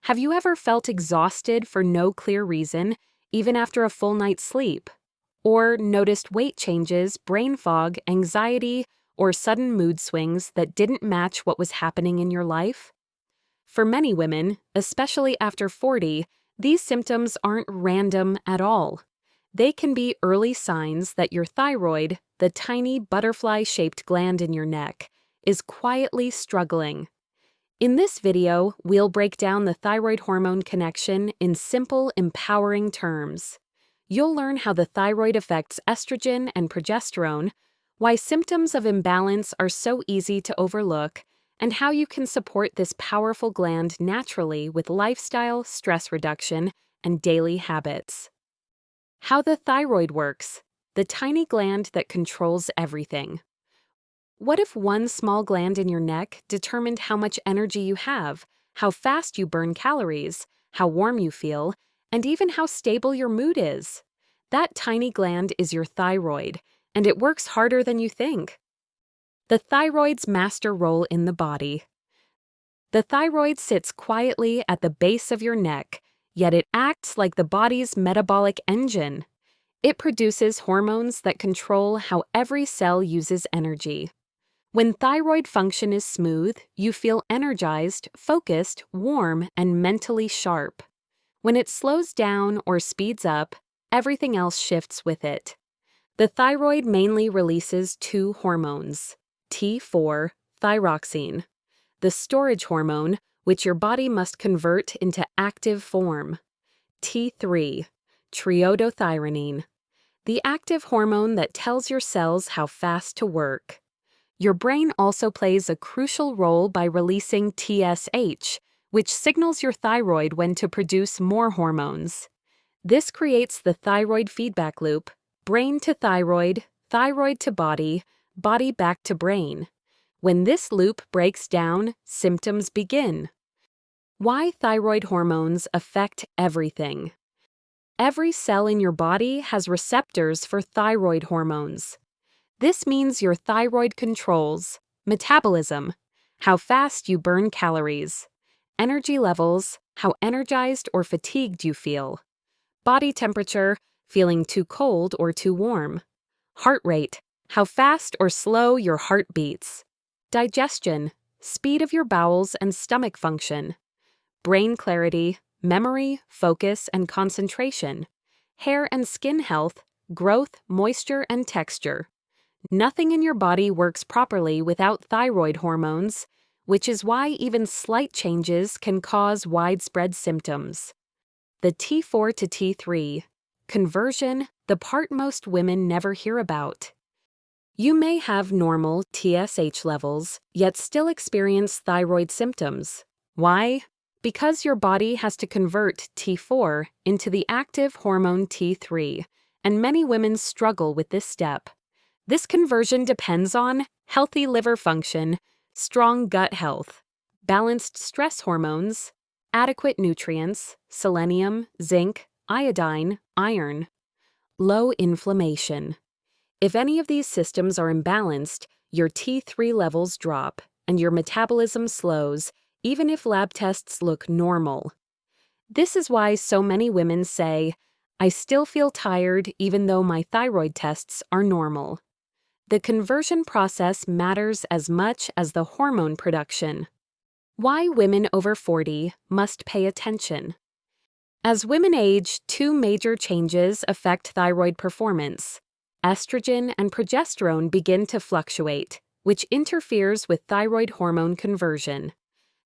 Have you ever felt exhausted for no clear reason, even after a full night's sleep? Or noticed weight changes, brain fog, anxiety, or sudden mood swings that didn't match what was happening in your life? For many women, especially after 40, these symptoms aren't random at all. They can be early signs that your thyroid, the tiny butterfly-shaped gland in your neck, is quietly struggling. In this video, we'll break down the thyroid-hormone connection in simple, empowering terms. You'll learn how the thyroid affects estrogen and progesterone, why symptoms of imbalance are so easy to overlook, and how you can support this powerful gland naturally with lifestyle, stress reduction, and daily habits. How the thyroid works, the tiny gland that controls everything. What if one small gland in your neck determined how much energy you have, how fast you burn calories, how warm you feel, and even how stable your mood is? That tiny gland is your thyroid, and it works harder than you think. The thyroid's master role in the body. The thyroid sits quietly at the base of your neck, yet it acts like the body's metabolic engine. It produces hormones that control how every cell uses energy. When thyroid function is smooth, you feel energized, focused, warm, and mentally sharp. When it slows down or speeds up, everything else shifts with it. The thyroid mainly releases two hormones, T4, thyroxine, the storage hormone, which your body must convert into active form, T3, triiodothyronine, the active hormone that tells your cells how fast to work. Your brain also plays a crucial role by releasing TSH, which signals your thyroid when to produce more hormones. This creates the thyroid feedback loop, brain to thyroid to body, body back to brain. When this loop breaks down, symptoms begin. Why thyroid hormones affect everything. Every cell in your body has receptors for thyroid hormones. This means your thyroid controls metabolism, how fast you burn calories, energy levels, how energized or fatigued you feel, body temperature, feeling too cold or too warm, heart rate, how fast or slow your heart beats, digestion, speed of your bowels and stomach function, brain clarity, memory, focus, and concentration, hair and skin health, growth, moisture, and texture. Nothing in your body works properly without thyroid hormones, which is why even slight changes can cause widespread symptoms. The T4 to T3, conversion, the part most women never hear about. You may have normal TSH levels, yet still experience thyroid symptoms. Why? Because your body has to convert T4 into the active hormone T3, and many women struggle with this step. This conversion depends on healthy liver function, strong gut health, balanced stress hormones, adequate nutrients, selenium, zinc, iodine, iron, low inflammation. If any of these systems are imbalanced, your T3 levels drop and your metabolism slows, even if lab tests look normal. This is why so many women say, "I still feel tired even though my thyroid tests are normal." The conversion process matters as much as the hormone production. Why women over 40 must pay attention. As women age, two major changes affect thyroid performance. Estrogen and progesterone begin to fluctuate, which interferes with thyroid hormone conversion.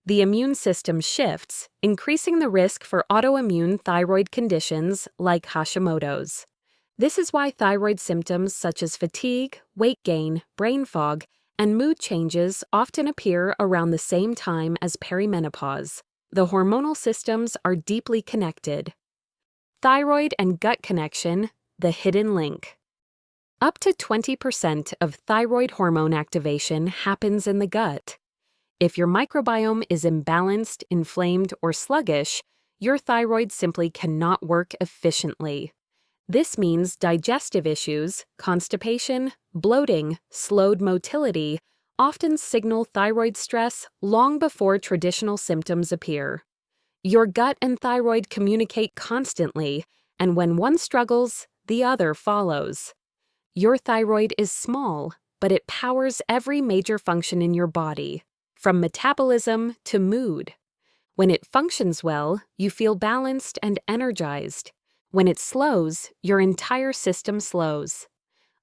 The immune system shifts, increasing the risk for autoimmune thyroid conditions like Hashimoto's. This is why thyroid symptoms such as fatigue, weight gain, brain fog, and mood changes often appear around the same time as perimenopause. The hormonal systems are deeply connected. Thyroid and gut connection, the hidden link. Up to 20% of thyroid hormone activation happens in the gut. If your microbiome is imbalanced, inflamed, or sluggish, your thyroid simply cannot work efficiently. This means digestive issues, constipation, bloating, slowed motility often signal thyroid stress long before traditional symptoms appear. Your gut and thyroid communicate constantly, and when one struggles, the other follows. Your thyroid is small, but it powers every major function in your body, from metabolism to mood. When it functions well, you feel balanced and energized. When it slows, your entire system slows.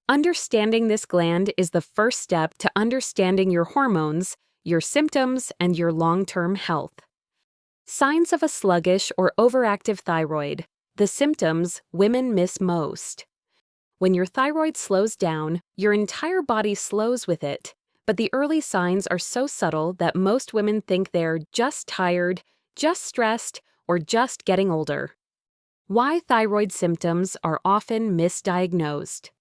Understanding this gland is the first step to understanding your hormones, your symptoms, and your long-term health. Signs of a sluggish or overactive thyroid, the symptoms women miss most. When your thyroid slows down, your entire body slows with it, but the early signs are so subtle that most women think they're just tired, just stressed, or just getting older. Why thyroid symptoms are often misdiagnosed.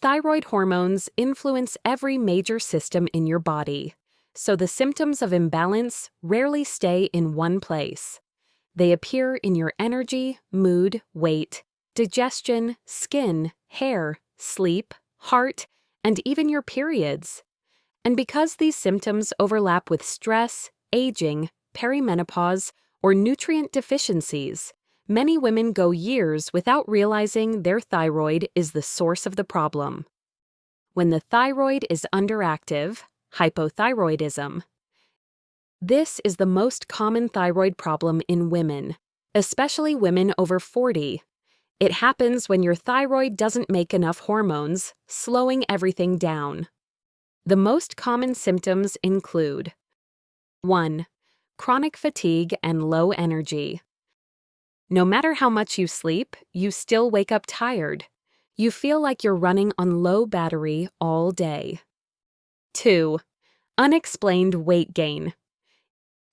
Thyroid hormones influence every major system in your body, so the symptoms of imbalance rarely stay in one place. They appear in your energy, mood, weight, digestion, skin, hair, sleep, heart, and even your periods. And because these symptoms overlap with stress, aging, perimenopause, or nutrient deficiencies, many women go years without realizing their thyroid is the source of the problem. When the thyroid is underactive, hypothyroidism. This is the most common thyroid problem in women, especially women over 40. It happens when your thyroid doesn't make enough hormones, slowing everything down. The most common symptoms include 1. Chronic fatigue and low energy. No matter how much you sleep, you still wake up tired. You feel like you're running on low battery all day. 2. Unexplained weight gain.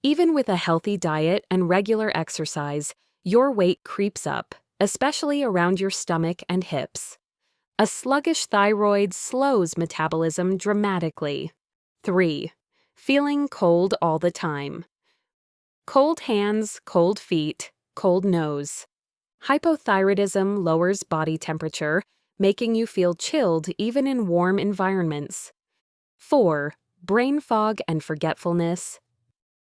Even with a healthy diet and regular exercise, your weight creeps up, especially around your stomach and hips. A sluggish thyroid slows metabolism dramatically. 3. Feeling cold all the time. Cold hands, cold feet, cold nose. Hypothyroidism lowers body temperature, making you feel chilled even in warm environments. 4. Brain fog and forgetfulness.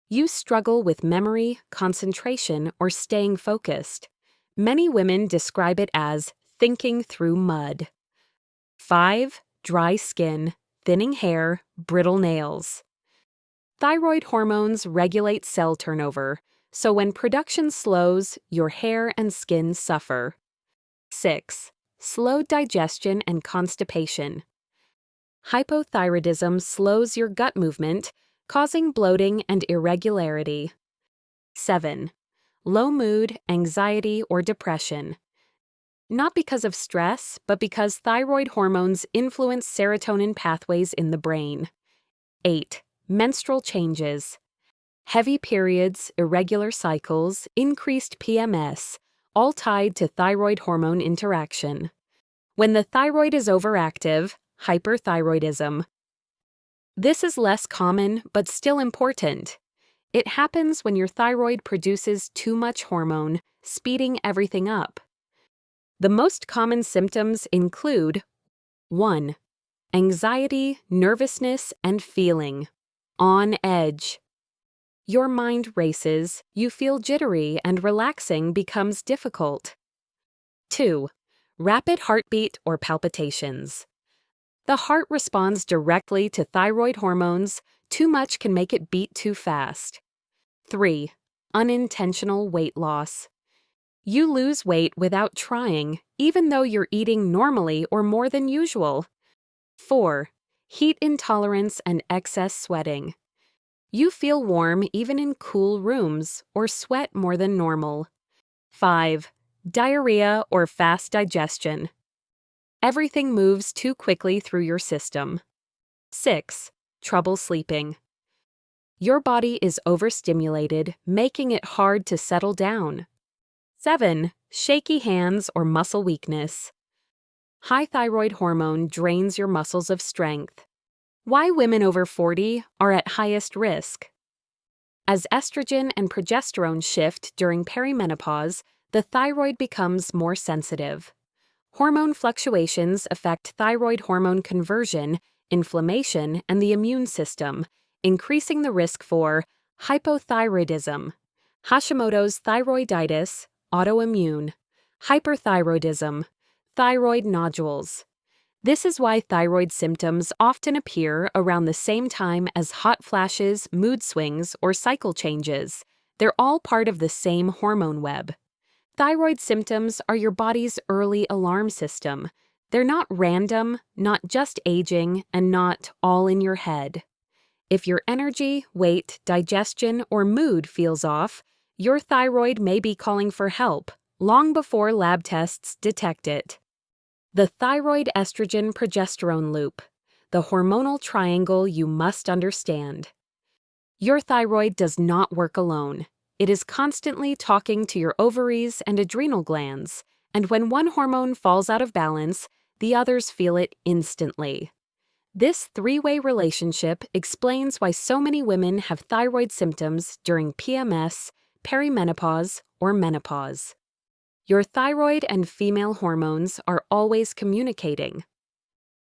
You struggle with memory, concentration, or staying focused. Many women describe it as thinking through mud. 5. Dry skin, thinning hair, brittle nails. Thyroid hormones regulate cell turnover, so when production slows, your hair and skin suffer. 6. Slowed digestion and constipation. Hypothyroidism slows your gut movement, causing bloating and irregularity. 7. Low mood, anxiety, or depression. Not because of stress, but because thyroid hormones influence serotonin pathways in the brain. 8. Menstrual changes. Heavy periods, irregular cycles, increased PMS, all tied to thyroid hormone interaction. When the thyroid is overactive, hyperthyroidism. This is less common, but still important. It happens when your thyroid produces too much hormone, speeding everything up. The most common symptoms include 1. Anxiety, nervousness, and feeling on edge. Your mind races, you feel jittery, and relaxing becomes difficult. 2. Rapid heartbeat or palpitations. The heart responds directly to thyroid hormones. Too much can make it beat too fast. 3. Unintentional weight loss. You lose weight without trying, even though you're eating normally or more than usual. 4. Heat intolerance and excess sweating. You feel warm even in cool rooms or sweat more than normal. 5. Diarrhea or fast digestion. Everything moves too quickly through your system. 6. Trouble sleeping. Your body is overstimulated, making it hard to settle down. 7. Shaky hands or muscle weakness. High thyroid hormone drains your muscles of strength. Why women over 40 are at highest risk. As estrogen and progesterone shift during perimenopause, the thyroid becomes more sensitive. Hormone fluctuations affect thyroid hormone conversion, inflammation, and the immune system, increasing the risk for hypothyroidism. Hashimoto's thyroiditis, autoimmune, hyperthyroidism, thyroid nodules. This is why thyroid symptoms often appear around the same time as hot flashes, mood swings, or cycle changes. They're all part of the same hormone web. Thyroid symptoms are your body's early alarm system. They're not random, not just aging, and not all in your head. If your energy, weight, digestion, or mood feels off, your thyroid may be calling for help long before lab tests detect it. The thyroid estrogen progesterone loop, the hormonal triangle you must understand. Your thyroid does not work alone. It is constantly talking to your ovaries and adrenal glands, and when one hormone falls out of balance, the others feel it instantly. This three-way relationship explains why so many women have thyroid symptoms during PMS, perimenopause, or menopause. Your thyroid and female hormones are always communicating.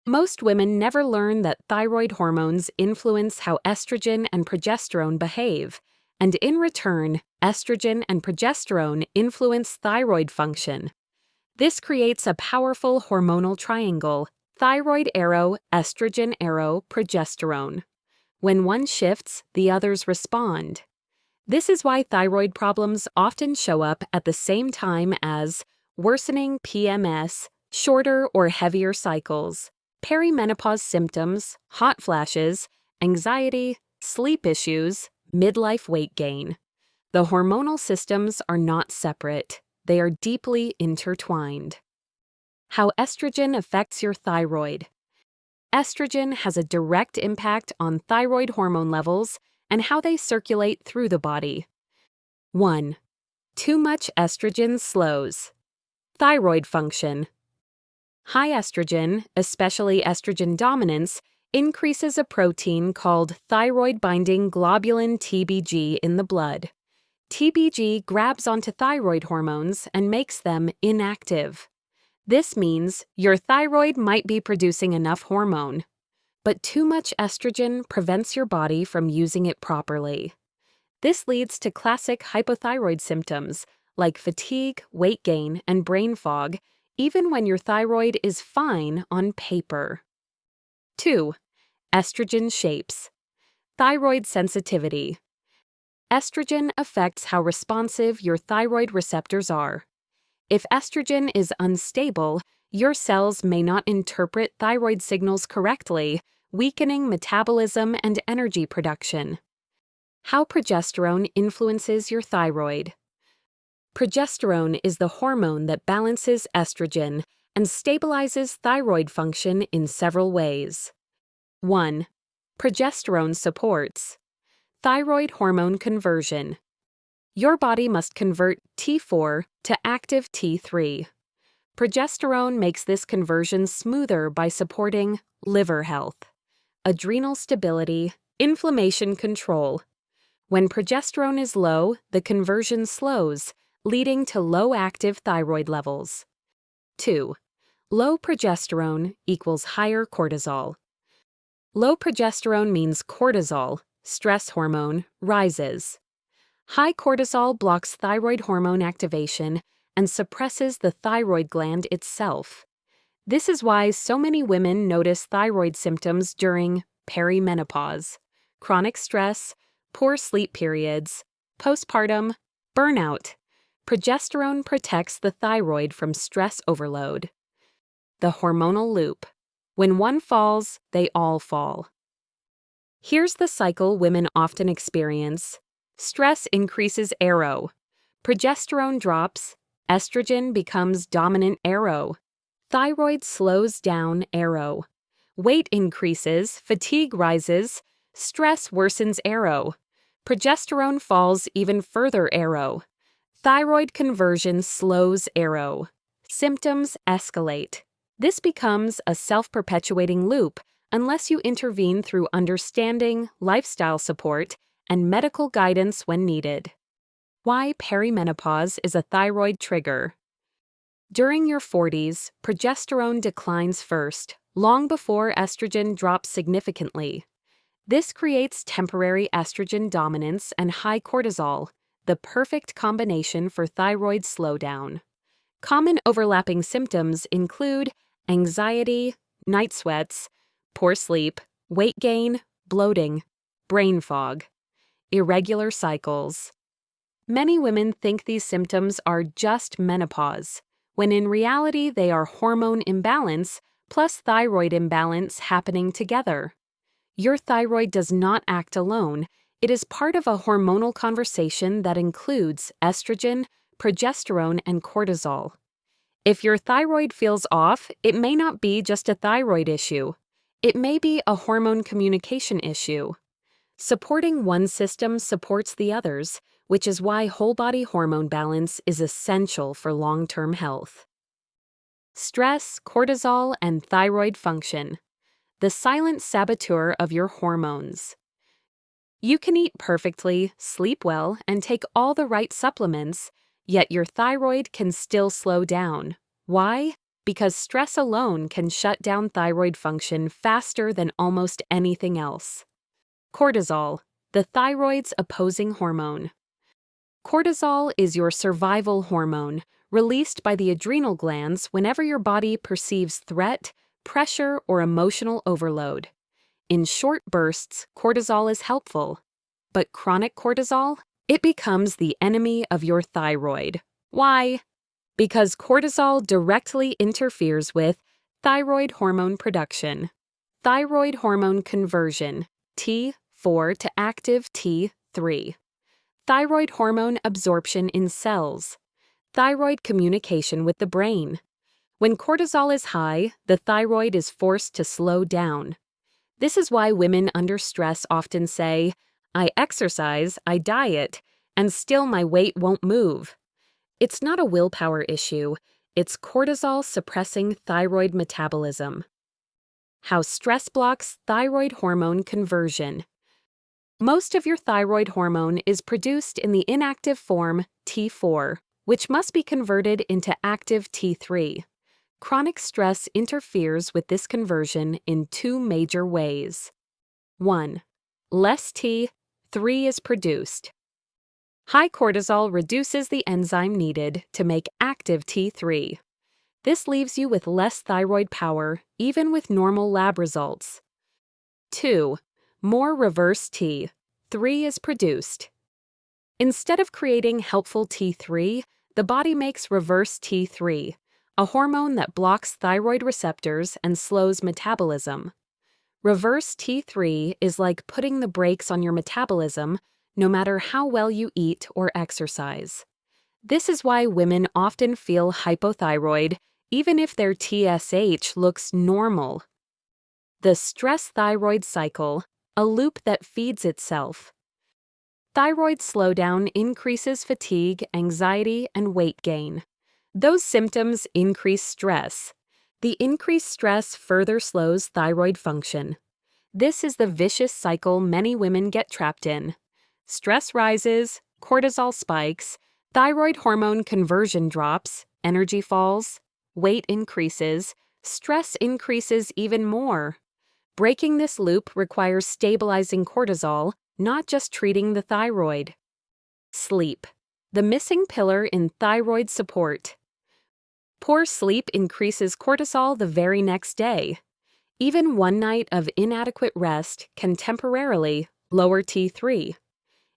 Most women never learn that thyroid hormones influence how estrogen and progesterone behave, and in return, estrogen and progesterone influence thyroid function. This creates a powerful hormonal triangle: thyroid arrow, estrogen arrow, progesterone. When one shifts, the others respond. This is why thyroid problems often show up at the same time as worsening PMS, shorter or heavier cycles, perimenopause symptoms, hot flashes, anxiety, sleep issues, midlife weight gain. The hormonal systems are not separate. They are deeply intertwined. How estrogen affects your thyroid. Estrogen has a direct impact on thyroid hormone levels and how they circulate through the body. 1. Too much estrogen slows thyroid function. High estrogen, especially estrogen dominance, increases a protein called thyroid-binding globulin TBG in the blood. TBG grabs onto thyroid hormones and makes them inactive. This means your thyroid might be producing enough hormone, but too much estrogen prevents your body from using it properly. This leads to classic hypothyroid symptoms like fatigue, weight gain, and brain fog, even when your thyroid is fine on paper. 2. Estrogen shapes. Thyroid sensitivity. Estrogen affects how responsive your thyroid receptors are. If estrogen is unstable, your cells may not interpret thyroid signals correctly, weakening metabolism and energy production. How progesterone influences your thyroid. Progesterone is the hormone that balances estrogen and stabilizes thyroid function in several ways. 1. Progesterone supports thyroid hormone conversion. Your body must convert T4 to active T3. Progesterone makes this conversion smoother by supporting liver health, adrenal stability, inflammation control. When progesterone is low, the conversion slows, leading to low active thyroid levels. 2. Low progesterone equals higher cortisol. Low progesterone means cortisol, stress hormone, rises. High cortisol blocks thyroid hormone activation and suppresses the thyroid gland itself. This is why so many women notice thyroid symptoms during perimenopause, chronic stress, poor sleep periods, postpartum, burnout. Progesterone protects the thyroid from stress overload. The hormonal loop. When one falls, they all fall. Here's the cycle women often experience. Stress increases arrow. Progesterone drops. Estrogen becomes dominant arrow. Thyroid slows down arrow. Weight increases, fatigue rises, stress worsens arrow. Progesterone falls even further arrow. Thyroid conversion slows arrow. Symptoms escalate. This becomes a self-perpetuating loop unless you intervene through understanding, lifestyle support, and medical guidance when needed. Why perimenopause is a thyroid trigger. During your 40s, progesterone declines first, long before estrogen drops significantly. This creates temporary estrogen dominance and high cortisol. the perfect combination for thyroid slowdown. Common overlapping symptoms include anxiety, night sweats, poor sleep, weight gain, bloating, brain fog, irregular cycles. Many women think these symptoms are just menopause, when in reality they are hormone imbalance plus thyroid imbalance happening together. Your thyroid does not act alone. It is part of a hormonal conversation that includes estrogen, progesterone, and cortisol. If your thyroid feels off, it may not be just a thyroid issue. It may be a hormone communication issue. Supporting one system supports the others, which is why whole-body hormone balance is essential for long-term health. Stress, cortisol, and thyroid function. The silent saboteur of your hormones. You can eat perfectly, sleep well, and take all the right supplements, yet your thyroid can still slow down. Why? Because stress alone can shut down thyroid function faster than almost anything else. Cortisol, the thyroid's opposing hormone. Cortisol is your survival hormone, released by the adrenal glands whenever your body perceives threat, pressure, or emotional overload. In short bursts, cortisol is helpful. But chronic cortisol? It becomes the enemy of your thyroid. Why? Because cortisol directly interferes with thyroid hormone production, thyroid hormone conversion, T4 to active T3, thyroid hormone absorption in cells, thyroid communication with the brain. When cortisol is high, the thyroid is forced to slow down. This is why women under stress often say, "I exercise, I diet, and still my weight won't move." It's not a willpower issue, it's cortisol suppressing thyroid metabolism. How stress blocks thyroid hormone conversion. Most of your thyroid hormone is produced in the inactive form T4, which must be converted into active T3. Chronic stress interferes with this conversion in two major ways. 1. Less T3 is produced. High cortisol reduces the enzyme needed to make active T3. This leaves you with less thyroid power, even with normal lab results. 2. More reverse T3 is produced. Instead of creating helpful T3, the body makes reverse T3, a hormone that blocks thyroid receptors and slows metabolism. Reverse T3 is like putting the brakes on your metabolism no matter how well you eat or exercise. This is why women often feel hypothyroid even if their TSH looks normal. The stress thyroid cycle, a loop that feeds itself. Thyroid slowdown increases fatigue, anxiety, and weight gain. Those symptoms increase stress. The increased stress further slows thyroid function. This is the vicious cycle many women get trapped in. Stress rises, cortisol spikes, thyroid hormone conversion drops, energy falls, weight increases, stress increases even more. Breaking this loop requires stabilizing cortisol, not just treating the thyroid. Sleep, the missing pillar in thyroid support. Poor sleep increases cortisol the very next day. Even one night of inadequate rest can temporarily lower T3.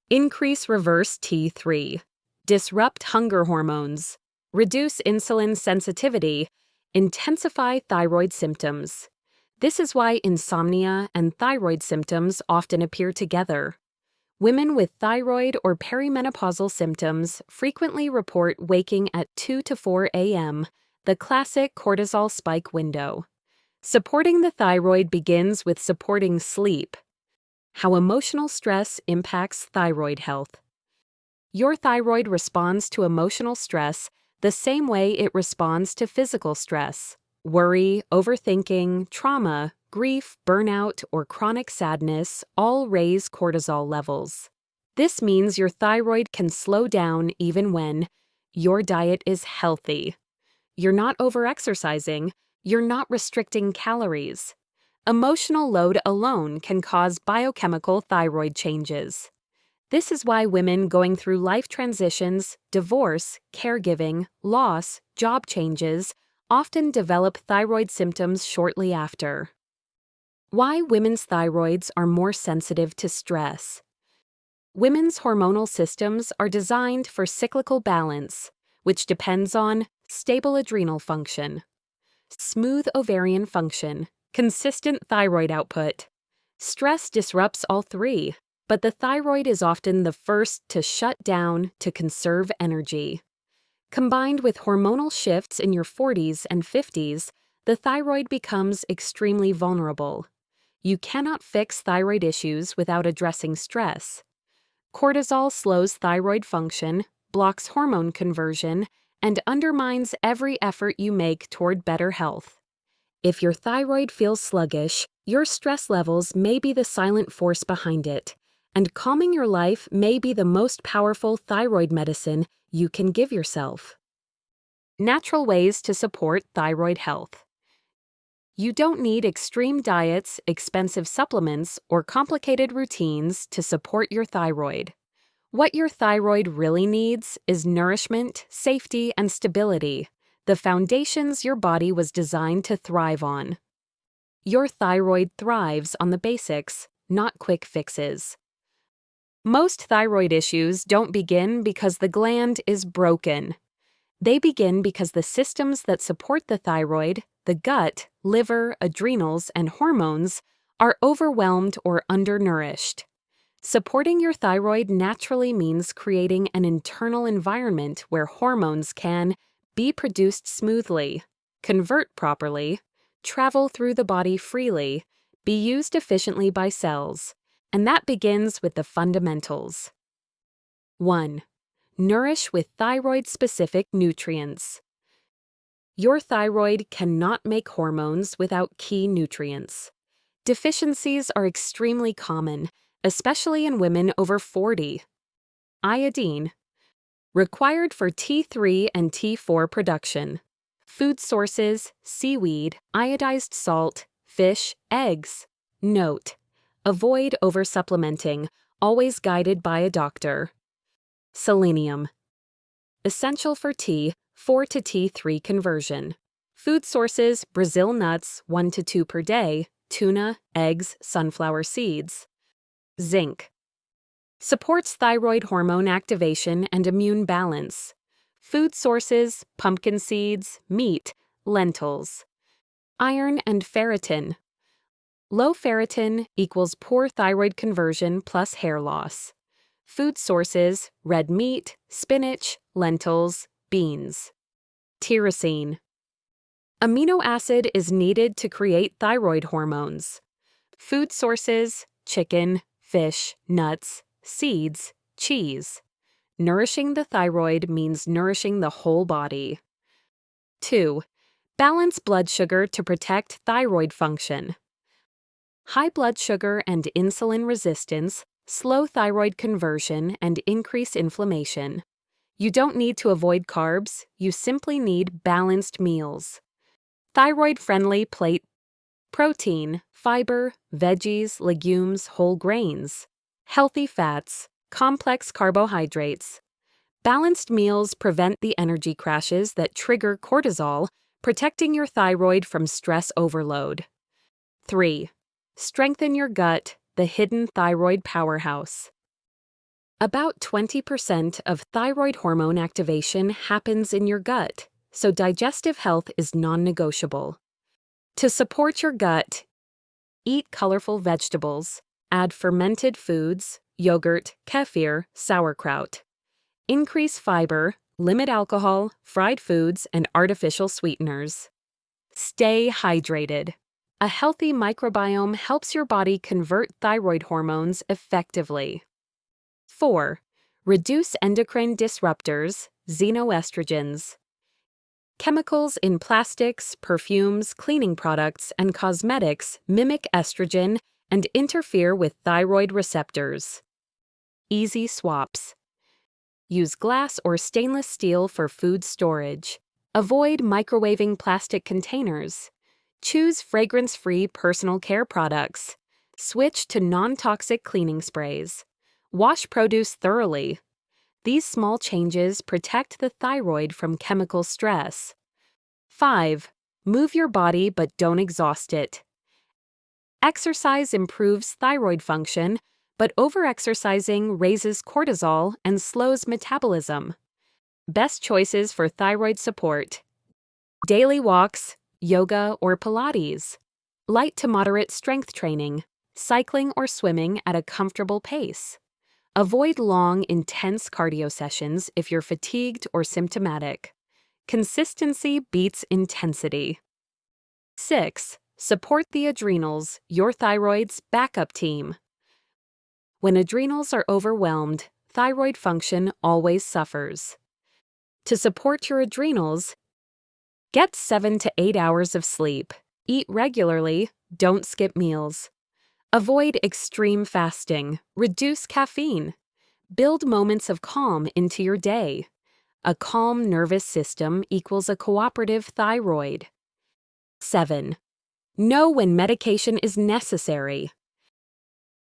Increase reverse T3, disrupt hunger hormones, reduce insulin sensitivity, intensify thyroid symptoms. This is why insomnia and thyroid symptoms often appear together. Women with thyroid or perimenopausal symptoms frequently report waking at 2 to 4 a.m., the classic cortisol spike window. Supporting the thyroid begins with supporting sleep. How emotional stress impacts thyroid health. Your thyroid responds to emotional stress the same way it responds to physical stress. Worry, overthinking, trauma, grief, burnout, or chronic sadness all raise cortisol levels. This means your thyroid can slow down even when your diet is healthy. You're not overexercising, you're not restricting calories. Emotional load alone can cause biochemical thyroid changes. This is why women going through life transitions, divorce, caregiving, loss, job changes often develop thyroid symptoms shortly after. Why women's thyroids are more sensitive to stress. Women's hormonal systems are designed for cyclical balance, which depends on stable adrenal function, smooth ovarian function, consistent thyroid output. Stress disrupts all three, but the thyroid is often the first to shut down to conserve energy. Combined with hormonal shifts in your 40s and 50s, the thyroid becomes extremely vulnerable. You cannot fix thyroid issues without addressing stress. Cortisol slows thyroid function, blocks hormone conversion, and undermines every effort you make toward better health. If your thyroid feels sluggish, your stress levels may be the silent force behind it, and calming your life may be the most powerful thyroid medicine you can give yourself. Natural ways to support thyroid health. You don't need extreme diets, expensive supplements, or complicated routines to support your thyroid. What your thyroid really needs is nourishment, safety, and stability, the foundations your body was designed to thrive on. Your thyroid thrives on the basics, not quick fixes. Most thyroid issues don't begin because the gland is broken. They begin because the systems that support the thyroid, the gut, liver, adrenals, and hormones, are overwhelmed or undernourished. Supporting your thyroid naturally means creating an internal environment where hormones can be produced smoothly, convert properly, travel through the body freely, be used efficiently by cells, and that begins with the fundamentals. 1. Nourish with thyroid-specific nutrients. Your thyroid cannot make hormones without key nutrients. Deficiencies are extremely common, especially in women over 40. Iodine, required for T3 and T4 production. Food sources: seaweed, iodized salt, fish, eggs. Note: avoid oversupplementing, always guided by a doctor. Selenium, essential for T4 to T3 conversion. Food sources: Brazil nuts 1 to 2 per day, tuna, eggs, sunflower seeds. Zinc, supports thyroid hormone activation and immune balance. Food sources: pumpkin seeds, meat, lentils. Iron and ferritin. Low ferritin equals poor thyroid conversion plus hair loss. Food sources: red meat, spinach, lentils, beans. Tyrosine, amino acid is needed to create thyroid hormones. Food sources: chicken, fish, nuts, seeds, cheese. Nourishing the thyroid means nourishing the whole body. 2. Balance blood sugar to protect thyroid function. High blood sugar and insulin resistance slow thyroid conversion and increase inflammation. You don't need to avoid carbs, you simply need balanced meals. Thyroid-friendly plate: protein, fiber, veggies, legumes, whole grains. Healthy fats, complex carbohydrates. Balanced meals prevent the energy crashes that trigger cortisol, protecting your thyroid from stress overload. 3. Strengthen your gut, the hidden thyroid powerhouse. About 20% of thyroid hormone activation happens in your gut, so digestive health is non-negotiable. To support your gut, eat colorful vegetables, add fermented foods, yogurt, kefir, sauerkraut. Increase fiber, limit alcohol, fried foods, and artificial sweeteners. Stay hydrated. A healthy microbiome helps your body convert thyroid hormones effectively. 4. Reduce endocrine disruptors, xenoestrogens. Chemicals in plastics, perfumes, cleaning products, and cosmetics mimic estrogen and interfere with thyroid receptors. Easy swaps. Use glass or stainless steel for food storage. Avoid microwaving plastic containers. Choose fragrance-free personal care products. Switch to non-toxic cleaning sprays. Wash produce thoroughly. These small changes protect the thyroid from chemical stress. 5. Move your body but don't exhaust it. Exercise improves thyroid function, but overexercising raises cortisol and slows metabolism. Best choices for thyroid support: daily walks, yoga or Pilates, light to moderate strength training, cycling or swimming at a comfortable pace. Avoid long, intense cardio sessions if you're fatigued or symptomatic. Consistency beats intensity. 6. Support the adrenals, your thyroid's backup team. When adrenals are overwhelmed, thyroid function always suffers. To support your adrenals, get 7 to 8 hours of sleep. Eat regularly, don't skip meals. Avoid extreme fasting. Reduce caffeine. Build moments of calm into your day. A calm nervous system equals a cooperative thyroid. 7. Know when medication is necessary.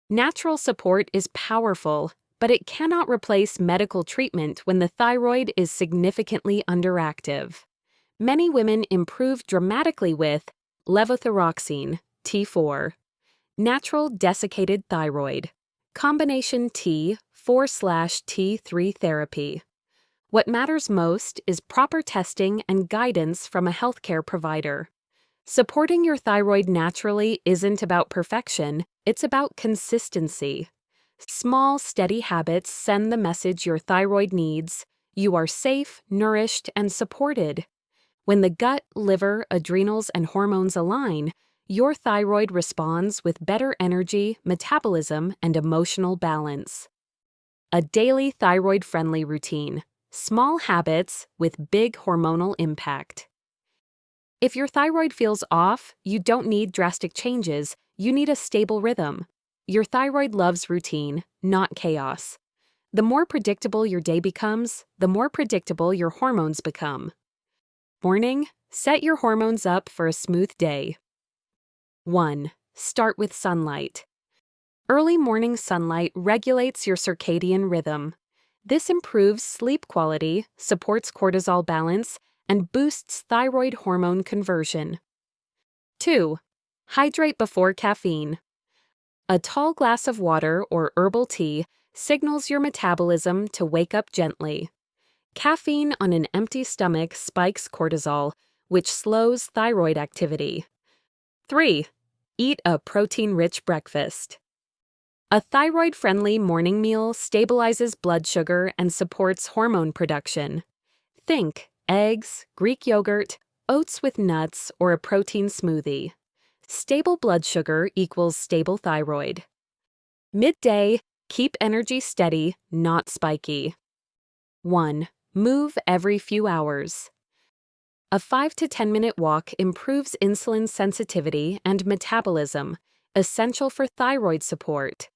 Natural support is powerful, but it cannot replace medical treatment when the thyroid is significantly underactive. Many women improve dramatically with levothyroxine, T4, natural desiccated thyroid, combination T4/T3 therapy. What matters most is proper testing and guidance from a healthcare provider. Supporting your thyroid naturally isn't about perfection, it's about consistency. Small, steady habits send the message your thyroid needs. You are safe, nourished, and supported. When the gut, liver, adrenals, and hormones align, your thyroid responds with better energy, metabolism, and emotional balance. A daily thyroid-friendly routine. Small habits with big hormonal impact. If your thyroid feels off, you don't need drastic changes, you need a stable rhythm. Your thyroid loves routine, not chaos. The more predictable your day becomes, the more predictable your hormones become. Morning, set your hormones up for a smooth day. 1. Start with sunlight. Early morning sunlight regulates your circadian rhythm. This improves sleep quality, supports cortisol balance, and boosts thyroid hormone conversion. 2. Hydrate before caffeine. A tall glass of water or herbal tea signals your metabolism to wake up gently. Caffeine on an empty stomach spikes cortisol, which slows thyroid activity. 3. Eat a protein-rich breakfast. A thyroid-friendly morning meal stabilizes blood sugar and supports hormone production. Think eggs, Greek yogurt, oats with nuts, or a protein smoothie. Stable blood sugar equals stable thyroid. Midday, keep energy steady, not spiky. 1. Move every few hours. A 5 to 10 minute walk improves insulin sensitivity and metabolism, essential for thyroid support.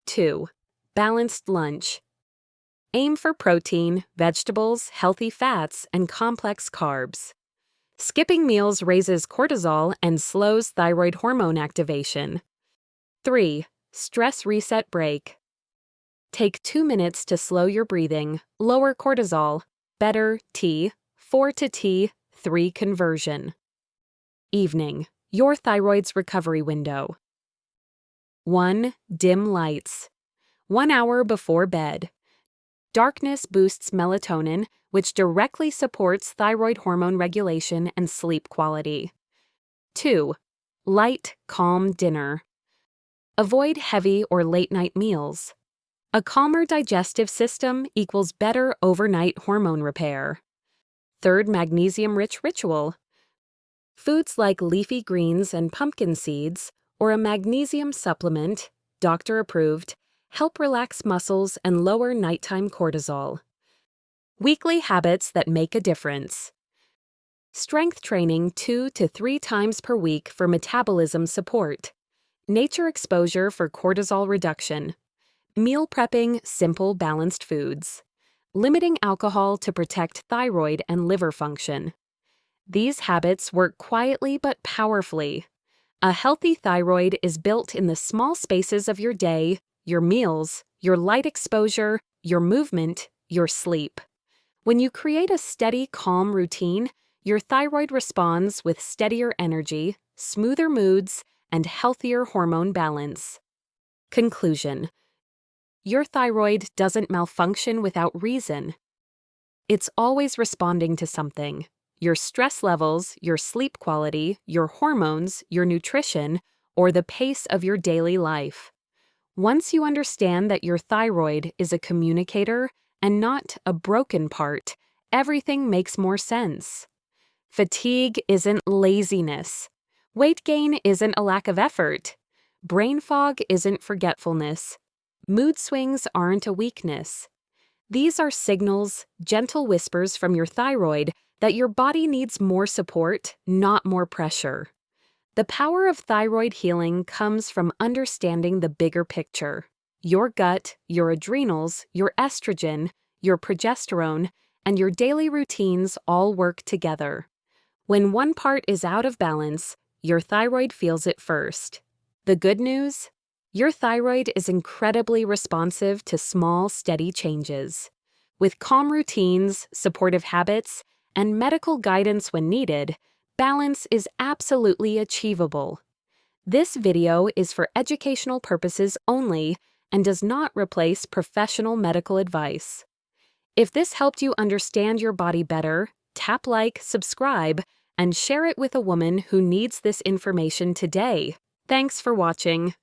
2. Balanced lunch. Aim for protein, vegetables, healthy fats, and complex carbs. Skipping meals raises cortisol and slows thyroid hormone activation. 3. Stress reset break. Take 2 minutes to slow your breathing, lower cortisol, better T4 to T3 conversion. Evening, your thyroid's recovery window. 1. Dim lights. 1 hour before bed. Darkness boosts melatonin, which directly supports thyroid hormone regulation and sleep quality. 2. Light, calm dinner. Avoid heavy or late-night meals. A calmer digestive system equals better overnight hormone repair. 3rd magnesium-rich ritual. Foods like leafy greens and pumpkin seeds, or a magnesium supplement, doctor-approved, help relax muscles and lower nighttime cortisol. Weekly habits that make a difference. Strength training 2 to 3 times per week for metabolism support. Nature exposure for cortisol reduction. Meal prepping simple, balanced foods. Limiting alcohol to protect thyroid and liver function. These habits work quietly but powerfully. A healthy thyroid is built in the small spaces of your day, your meals, your light exposure, your movement, your sleep. When you create a steady, calm routine, your thyroid responds with steadier energy, smoother moods, and healthier hormone balance. Conclusion: your thyroid doesn't malfunction without reason. It's always responding to something: your stress levels, your sleep quality, your hormones, your nutrition, or the pace of your daily life. Once you understand that your thyroid is a communicator and not a broken part, everything makes more sense. Fatigue isn't laziness. Weight gain isn't a lack of effort. Brain fog isn't forgetfulness. Mood swings aren't a weakness. These are signals, gentle whispers from your thyroid that your body needs more support, not more pressure. The power of thyroid healing comes from understanding the bigger picture. Your gut, your adrenals, your estrogen, your progesterone, and your daily routines all work together. When one part is out of balance, your thyroid feels it first. The good news? Your thyroid is incredibly responsive to small, steady changes. With calm routines, supportive habits, and medical guidance when needed, balance is absolutely achievable. This video is for educational purposes only and does not replace professional medical advice. If this helped you understand your body better, tap like, subscribe, and share it with a woman who needs this information today. Thanks for watching.